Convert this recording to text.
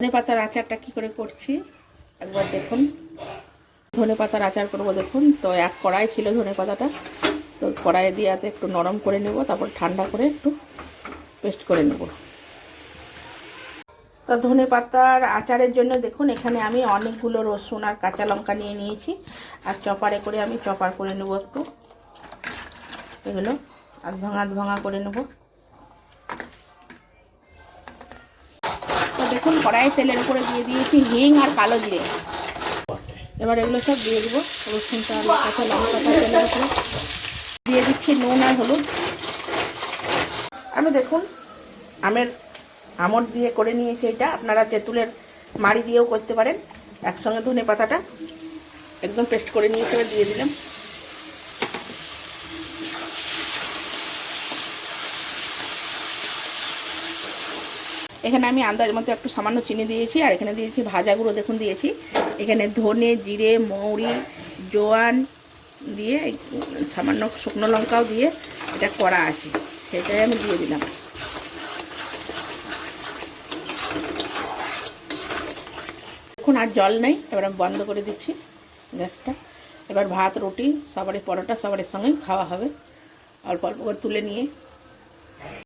ধনে পাতার আচারটা কী করে করছি একবার দেখুন। ধনে পাতার আচার করবো দেখুন। তো এক কড়াই ছিল ধনে পাতাটা, তো কড়াইয়ে দিয়ে একটু নরম করে নেব, তারপর ঠান্ডা করে একটু পেস্ট করে নেব। তো ধনে পাতার আচারের জন্য দেখুন এখানে আমি অনেকগুলো রসুন আর কাঁচা লঙ্কা নিয়ে নিয়েছি, আর চপারে করে আমি চপার করে নেব একটু, এগুলো আধ ভাঙা করে নেব। তো দেখুন কড়াই তেলের উপরে দিয়ে দিয়েছি হিং আর কালো জিরে। এবার এগুলো সব দিয়ে দেবো, রসুনটা আর কাঁচা লঙ্কাটা তেলের উপরে দিয়ে দিচ্ছি, নুন আর হলুদ। আমি দেখুন আমড় দিয়ে করে নিয়েছি এটা, আপনারা তেঁতুলের মাড়ি দিয়েও করতে পারেন। একসঙ্গে ধনে পাতাটা একদম পেস্ট করে নিয়ে এসে দিয়ে দিলাম। এখানে আমি আন্দাজ মতো একটু সামান্য চিনি দিয়েছি, আর এখানে দিয়েছি ভাজা গুঁড়ো দেখুন দিয়েছি। এখানে ধনে, জিরে, মৌরি, জোয়ান দিয়ে সামান্য শুকনো লঙ্কাও দিয়ে এটা করা আছে, সেটাই আমি দিয়ে দিলাম। এখন আর জল নেই, এবার আমি বন্ধ করে দিচ্ছি গ্যাসটা। এবার ভাত, রুটি সবারই, পরোটা সবারই সঙ্গেই খাওয়া হবে, অল্প অল্প করে তুলে নিয়ে।